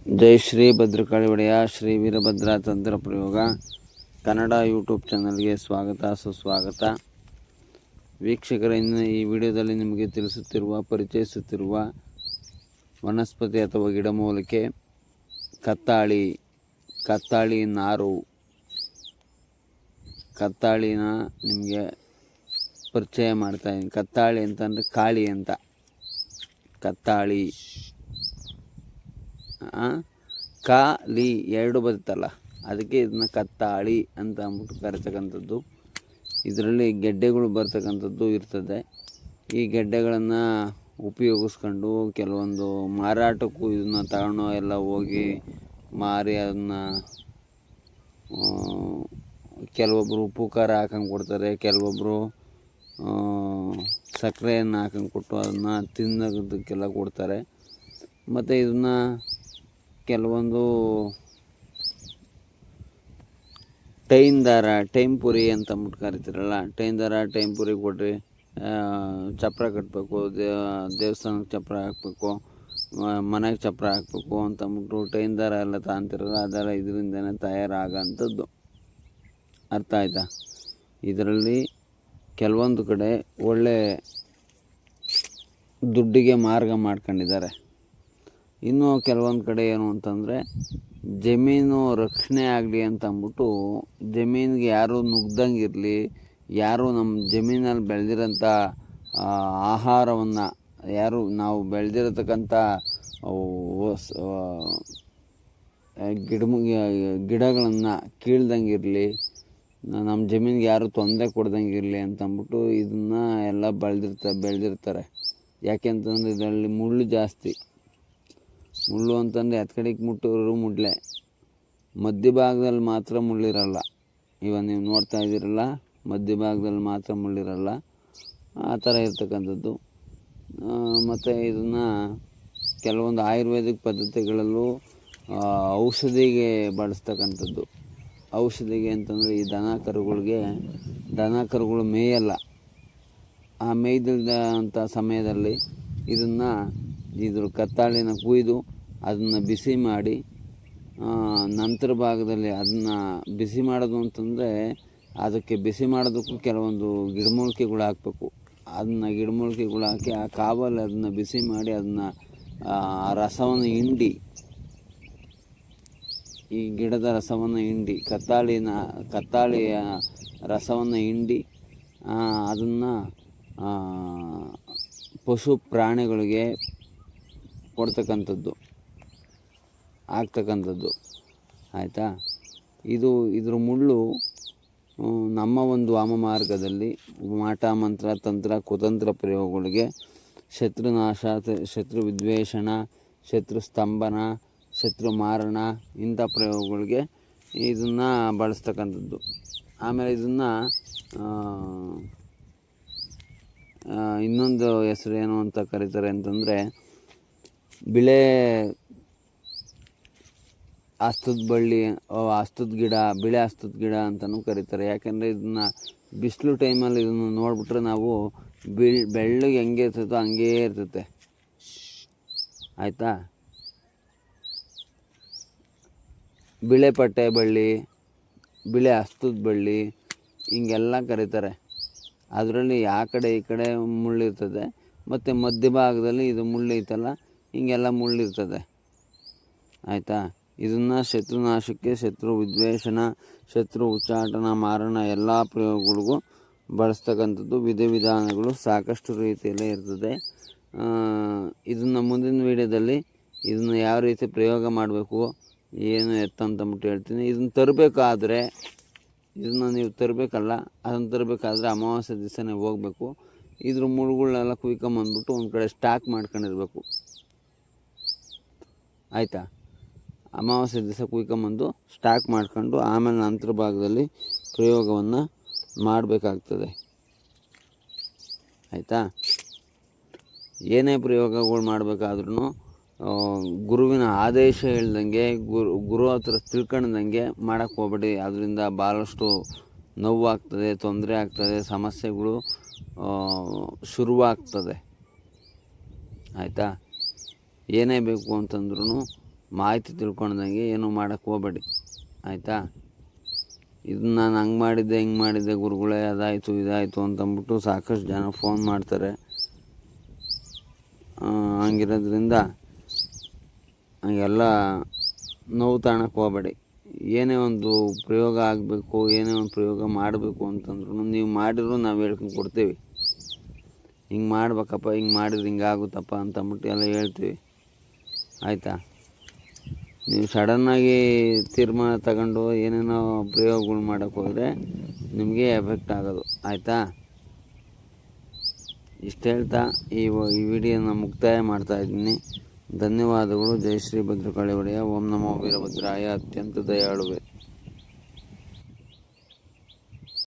ಜೈ ಶ್ರೀ ಭದ್ರಕಾಳಿ ಒಡೆಯ ಶ್ರೀ ವೀರಭದ್ರ ತಂತ್ರ ಪ್ರಯೋಗ ಕನ್ನಡ ಯೂಟ್ಯೂಬ್ ಚಾನಲ್ಗೆ ಸ್ವಾಗತ ಸುಸ್ವಾಗತ. ವೀಕ್ಷಕರ, ಇನ್ನು ಈ ವಿಡಿಯೋದಲ್ಲಿ ನಿಮಗೆ ಪರಿಚಯಿಸುತ್ತಿರುವ ವನಸ್ಪತಿ ಅಥವಾ ಗಿಡಮೂಲಿಕೆ ಕತ್ತಾಳಿ ನಾರು. ಕತ್ತಾಳಿನ ನಿಮಗೆ ಪರಿಚಯ ಮಾಡ್ತಾಯಿದ್ದೀನಿ. ಕತ್ತಾಳಿ ಅಂತಂದರೆ ಕಾಳಿ ಅಂತ. ಕತ್ತಾಳಿ ಕಾಲಿ ಎರಡು ಬರುತ್ತಲ್ಲ, ಅದಕ್ಕೆ ಇದನ್ನ ಕತ್ತಾಳಿ ಅಂತ ಅಂದ್ಬಿಟ್ಟು ಕರಿತಕ್ಕಂಥದ್ದು. ಇದರಲ್ಲಿ ಗೆಡ್ಡೆಗಳು ಬರ್ತಕ್ಕಂಥದ್ದು ಇರ್ತದೆ. ಈ ಗೆಡ್ಡೆಗಳನ್ನು ಉಪಯೋಗಿಸ್ಕೊಂಡು ಕೆಲವೊಂದು ಮಾರಾಟಕ್ಕೂ ಇದನ್ನು ತಗೊಂಡು ಎಲ್ಲ ಹೋಗಿ ಮಾರಿ ಅದನ್ನು ಕೆಲವೊಬ್ಬರು ಉಪ್ಪು ಖಾರ ಹಾಕಂಗೆ ಕೊಡ್ತಾರೆ, ಕೆಲವೊಬ್ಬರು ಸಕ್ಕರೆಯನ್ನು ಹಾಕಂಗೆ ಕೊಟ್ಟು ಅದನ್ನು ತಿನ್ನೋದಕ್ಕೆಲ್ಲ ಕೊಡ್ತಾರೆ. ಮತ್ತು ಇದನ್ನು ಕೆಲವೊಂದು ಟೈಮ್ ಪುರಿ ಅಂತ ಅಂದ್ಬಿಟ್ಟು ಕರಿತೀರಲ್ಲ, ಟೈಮ್ ಪುರಿ ಕೊಡ್ರಿ, ಚಪ್ರ ಕಟ್ಟಬೇಕು, ದೇವಸ್ಥಾನಕ್ಕೆ ಚಪ್ರ ಹಾಕಬೇಕು, ಮನೆಗೆ ಚಪ್ರ ಹಾಕಬೇಕು ಅಂತ ಅಂದ್ಬಿಟ್ಟು ಟೈಮ್ ದಾರ ಎಲ್ಲ ತಗೊಂತಿರಲ್ಲ, ಅದೆಲ್ಲ ಇದರಿಂದನೇ ತಯಾರಾಗೋಂಥದ್ದು. ಅರ್ಥ ಆಯ್ತಾ? ಇದರಲ್ಲಿ ಕೆಲವೊಂದು ಕಡೆ ಒಳ್ಳೆ ದುಡ್ಡಿಗೆ ಮಾರ್ಗ ಮಾಡ್ಕೊಂಡಿದ್ದಾರೆ. ಇನ್ನು ಕೆಲವೊಂದು ಕಡೆ ಏನು ಅಂತಂದರೆ, ಜಮೀನು ರಕ್ಷಣೆ ಆಗಲಿ ಅಂತ ಅಂದ್ಬಿಟ್ಟು ಜಮೀನಿಗೆ ಯಾರು ನುಗ್ದಂಗಿರಲಿ, ಯಾರು ನಮ್ಮ ಜಮೀನಲ್ಲಿ ಬೆಳೆದಿರೋಂಥ ಆಹಾರವನ್ನು ನಾವು ಬೆಳೆದಿರತಕ್ಕಂಥ ಗಿಡಗಳನ್ನು ಕೀಳ್ದಂಗಿರಲಿ, ನಮ್ಮ ಜಮೀನಿಗೆ ಯಾರು ತೊಂದರೆ ಕೊಡ್ದಂಗಿರಲಿ ಅಂತಂದ್ಬಿಟ್ಟು ಇದನ್ನು ಎಲ್ಲ ಬೆಳೆದಿರ್ತಾರೆ. ಯಾಕೆ ಅಂತಂದರೆ ಇದರಲ್ಲಿ ಮುಳ್ಳು ಜಾಸ್ತಿ. ಮುಳ್ಳು ಅಂತಂದರೆ ಹತ್ತು ಕಡೆಗೆ ಮುಟ್ಟೋರು ಮುಡ್ಲೆ, ಮಧ್ಯಭಾಗದಲ್ಲಿ ಮಾತ್ರ ಮುಳ್ಳಿರಲ್ಲ. ಇವಾಗ ನೀವು ನೋಡ್ತಾ ಇದ್ದೀರಲ್ಲ, ಮಧ್ಯಭಾಗದಲ್ಲಿ ಮಾತ್ರ ಮುಳ್ಳಿರಲ್ಲ, ಆ ಥರ ಇರ್ತಕ್ಕಂಥದ್ದು. ಮತ್ತು ಇದನ್ನು ಕೆಲವೊಂದು ಆಯುರ್ವೇದಿಕ್ ಪದ್ಧತಿಗಳಲ್ಲೂ ಔಷಧಿಗೆ ಬಳಸ್ತಕ್ಕಂಥದ್ದು. ಔಷಧಿಗೆ ಅಂತಂದರೆ ಈ ದನ ಕರುಗಳು ಮೇಯಲ್ಲ, ಆ ಮೇಯ್ದಿಲ್ದಂಥ ಸಮಯದಲ್ಲಿ ಇದ್ರ ಕತ್ತಾಳಿನ ಕುಯ್ದು ಅದನ್ನು ಬಿಸಿ ಮಾಡಿ, ನಂತರ ಭಾಗದಲ್ಲಿ ಅದನ್ನು ಬಿಸಿ ಮಾಡೋದು ಅಂತಂದರೆ ಅದಕ್ಕೆ ಬಿಸಿ ಮಾಡೋದಕ್ಕೂ ಕೆಲವೊಂದು ಗಿಡಮೂಲಿಕೆಗಳು ಹಾಕಬೇಕು. ಗಿಡಮೂಲಿಕೆಗಳು ಹಾಕಿ ಆ ಕಾವಲ್ಲಿ ಅದನ್ನು ಬಿಸಿ ಮಾಡಿ ಅದನ್ನು ರಸವನ್ನು ಹಿಂಡಿ, ಈ ಗಿಡದ ರಸವನ್ನು ಹಿಂಡಿ, ಕತ್ತಾಳಿಯ ರಸವನ್ನು ಹಿಂಡಿ ಅದನ್ನು ಪಶು ಪ್ರಾಣಿಗಳಿಗೆ ಆಗ್ತಕ್ಕಂಥದ್ದು. ಆಯಿತಾ? ಇದ್ರ ಮುಳ್ಳು ನಮ್ಮ ಒಂದು ವಾಮ ಮಾರ್ಗದಲ್ಲಿ ಮಾಟ ಮಂತ್ರ ತಂತ್ರ ಕುತಂತ್ರ ಪ್ರಯೋಗಗಳಿಗೆ ಶತ್ರುನಾಶ, ಶತ್ರು ವಿದ್ವೇಷಣ, ಶತ್ರು ಸ್ತಂಭನ, ಶತ್ರು ಮಾರಣ ಇಂಥ ಪ್ರಯೋಗಗಳಿಗೆ ಇದನ್ನು ಬಳಸ್ತಕ್ಕಂಥದ್ದು. ಆಮೇಲೆ ಇದನ್ನು ಇನ್ನೊಂದು ಹೆಸರು ಏನು ಅಂತ ಕರೀತಾರೆ ಅಂತಂದರೆ, ಬಿಳೆ ಬಿಳೆ ಆಸ್ತದ ಗಿಡ ಅಂತಲೂ ಕರೀತಾರೆ. ಯಾಕೆಂದರೆ ಇದನ್ನು ಬಿಸಿಲು ಟೈಮಲ್ಲಿ ಇದನ್ನು ನೋಡಿಬಿಟ್ರೆ ನಾವು ಬೆಳ್ಳಗೆ ಹೆಂಗೆ ಇರ್ತೈತೋ ಹಂಗೇ ಇರ್ತೈತೆ. ಆಯಿತಾ? ಬಿಳೆ ಪಟ್ಟೆ ಬಳ್ಳಿ, ಬಿಳೆ ಆಸ್ತದ ಬಳ್ಳಿ ಹಿಂಗೆಲ್ಲ ಕರೀತಾರೆ. ಅದರಲ್ಲಿ ಆ ಕಡೆ ಈ ಕಡೆ ಮುಳ್ಳಿರ್ತದೆ, ಮತ್ತು ಮಧ್ಯಭಾಗದಲ್ಲಿ ಇದು ಮುಳ್ಳು ಐತಲ್ಲ, ಹಿಂಗೆಲ್ಲ ಮುಳ್ಳಿರ್ತದೆ. ಆಯಿತಾ? ಇದನ್ನು ಶತ್ರುನಾಶಕ್ಕೆ, ಶತ್ರು ವಿದ್ವೇಷಣ, ಶತ್ರು ಉಚ್ಚಾಟನ, ಮಾರಣ ಎಲ್ಲ ಪ್ರಯೋಗಗಳಿಗೂ ಬಳಸ್ತಕ್ಕಂಥದ್ದು. ವಿಧಾನಗಳು ಸಾಕಷ್ಟು ರೀತಿಯಲ್ಲೇ ಇರ್ತದೆ. ಇದನ್ನು ಮುಂದಿನ ವೀಡಿಯೋದಲ್ಲಿ ಇದನ್ನು ಯಾವ ರೀತಿ ಪ್ರಯೋಗ ಮಾಡಬೇಕು, ಏನು ಅಂತಂದ್ಬಿಟ್ಟು ಹೇಳ್ತೀನಿ. ಇದನ್ನು ತರಬೇಕಾದ್ರೆ ನೀವು ತರಬೇಕಲ್ಲ, ಅದನ್ನು ತರಬೇಕಾದ್ರೆ ಅಮಾವಾಸ್ಯೆ ದಿವಸನೇ ಹೋಗಬೇಕು. ಇದ್ರ ಮುಳುಗಳನ್ನೆಲ್ಲ ಕುಯ್ಕೊಂಬಂದ್ಬಿಟ್ಟು ಒಂದು ಕಡೆ ಸ್ಟಾಕ್ ಮಾಡ್ಕೊಂಡಿರ್ಬೇಕು. ಆಯಿತಾ? ಅಮಾವಾಸ್ಯೆ ದಿವಸ ಕುಯ್ಕೊಂಬಂದು ಸ್ಟಾಕ್ ಮಾಡ್ಕೊಂಡು ಆಮೇಲೆ ನಂತರ ಭಾಗದಲ್ಲಿ ಪ್ರಯೋಗವನ್ನು ಮಾಡಬೇಕಾಗ್ತದೆ. ಆಯಿತಾ? ಏನೇ ಪ್ರಯೋಗಗಳು ಮಾಡಬೇಕಾದ್ರೂ ಗುರುವಿನ ಆದೇಶ ಹೇಳ್ದಂಗೆ, ಗುರು ಹತ್ರ ತಿಳ್ಕೊಂಡಂಗೆ ಮಾಡೋಕ್ಕೆ ಹೋಗ್ಬೇಡಿ. ಅದರಿಂದ ಭಾಳಷ್ಟು ನೋವಾಗ್ತದೆ, ತೊಂದರೆ ಆಗ್ತದೆ, ಸಮಸ್ಯೆಗಳು ಶುರುವಾಗ್ತದೆ. ಆಯಿತಾ? ಏನೇ ಬೇಕು ಅಂತಂದ್ರೂ ಮಾಹಿತಿ ತಿಳ್ಕೊಳ್ದಂಗೆ ಏನೂ ಮಾಡೋಕ್ಕೆ ಹೋಗ್ಬೇಡಿ, ಆಯಿತಾ. ಇದನ್ನ ನಾನು ಹಂಗೆ ಮಾಡಿದ್ದೆ ಹಿಂಗೆ ಮಾಡಿದ್ದೆ ಗುರುಗಳೇ, ಅದಾಯಿತು ಇದಾಯಿತು ಅಂತಂದ್ಬಿಟ್ಟು ಸಾಕಷ್ಟು ಜನ ಫೋನ್ ಮಾಡ್ತಾರೆ. ಹಂಗಿರೋದ್ರಿಂದ ಹಂಗೆಲ್ಲ ನೋವು ತಾಣಕ್ಕೆ ಹೋಗಬೇಡಿ. ಏನೇ ಒಂದು ಪ್ರಯೋಗ ಆಗಬೇಕು, ಏನೇ ಒಂದು ಪ್ರಯೋಗ ಮಾಡಬೇಕು ಅಂತಂದ್ರೂ ನೀವು ಮಾಡಿದ್ರು ನಾವು ಹೇಳ್ಕೊಂಡು ಕೊಡ್ತೀವಿ. ಹಿಂಗೆ ಮಾಡ್ಬೇಕಪ್ಪ, ಹಿಂಗೆ ಮಾಡಿದ್ರೆ ಹಿಂಗೆ ಆಗುತ್ತಪ್ಪ ಅಂತಂದ್ಬಿಟ್ಟು ಎಲ್ಲ ಹೇಳ್ತೀವಿ, ಆಯಿತಾ. ನೀವು ಸಡನ್ನಾಗಿ ತೀರ್ಮಾನ ತಗೊಂಡು ಏನೇನೋ ಪ್ರಯೋಗಗಳು ಮಾಡೋಕ್ಕೆ ಹೋದರೆ ನಿಮಗೆ ಎಫೆಕ್ಟ್ ಆಗೋದು, ಆಯಿತಾ. ಇಷ್ಟು ಹೇಳ್ತಾ ಈ ವಿಡಿಯೋನ ಮುಕ್ತಾಯ ಮಾಡ್ತಾಯಿದ್ದೀನಿ. ಧನ್ಯವಾದಗಳು. ಜೈ ಶ್ರೀ ಭದ್ರಕಾಳಿ ಒಡೆಯ. ಓಂ ನಮೋ ವೀರಭದ್ರಾಯ. ಅತ್ಯಂತ ದಯಾಳುವೆ.